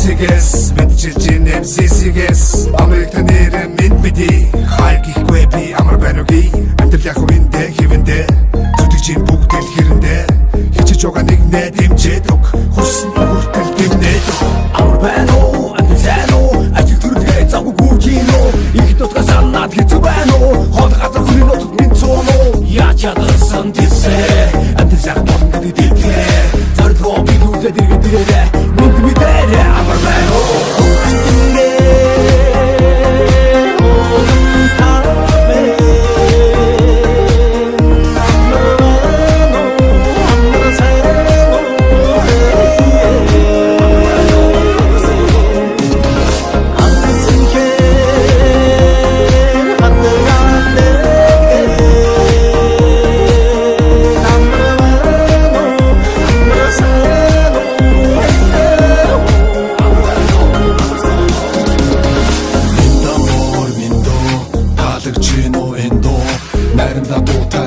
Төвцгээс мэдчилж ийн MCC-гээс Америкт нэр минь биди хайгихгүй би амар байна үгүй Амтэл яг үндэ хэвэндэ зүтгэж ийн бүгд л хэрэндэ хичээж байгаа нэг нэ дэмжээд өг хүссэн хүртэл дэмнээд амар байна уу амтэл сайн уу ажил төрөлгээ завгүй гүржин үү их тутга санаад хэцүү байна уу хол газар хүрээ нутад минь цоон уу яаж ядсан тийсэ амтэл яг бодно гэдэгтэй зорилгоо би нүдэд иргэдэрээ минь бидэрээ амар байна уу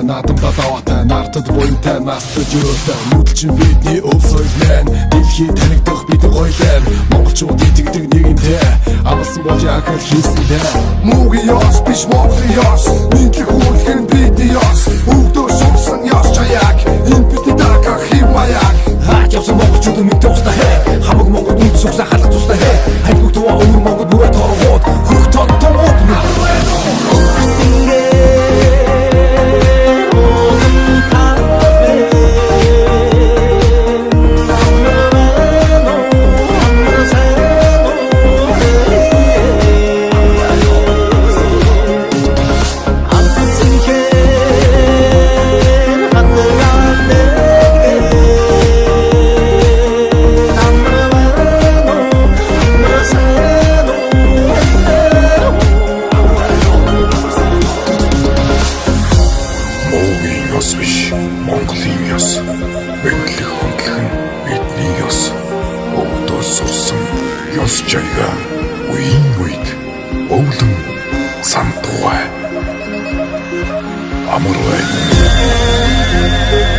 Надамда даваатай нартад буянтай настаж өрөөтэй Нүдэлчин бидний өв соёлын дэлхий танигдах бидний гоёлын Монголчууд итгэдэг нэгэнтэй амлсан болж яг л хийсэндээ Муугийн ёс биш Монголын ёс Нийтлэг үйлхэн бидний ёс Өвдөө сурсан ёс чаяг Энэ бидний дагах хэм маяг Хаач явсан монголчууд мэдээ устаа хэ Хамаг монгол нүд сүгсэн халах тустай хэ Хайгуг туваа өвөр монгол бүрээ торгууд Хөх тод томууд Монголын ёс, мэдлэг хөндлөх нь бидний ёс. Өвдөө сурсан ёс жаяга үеийн үед өвлөн сандугай. Амар байна.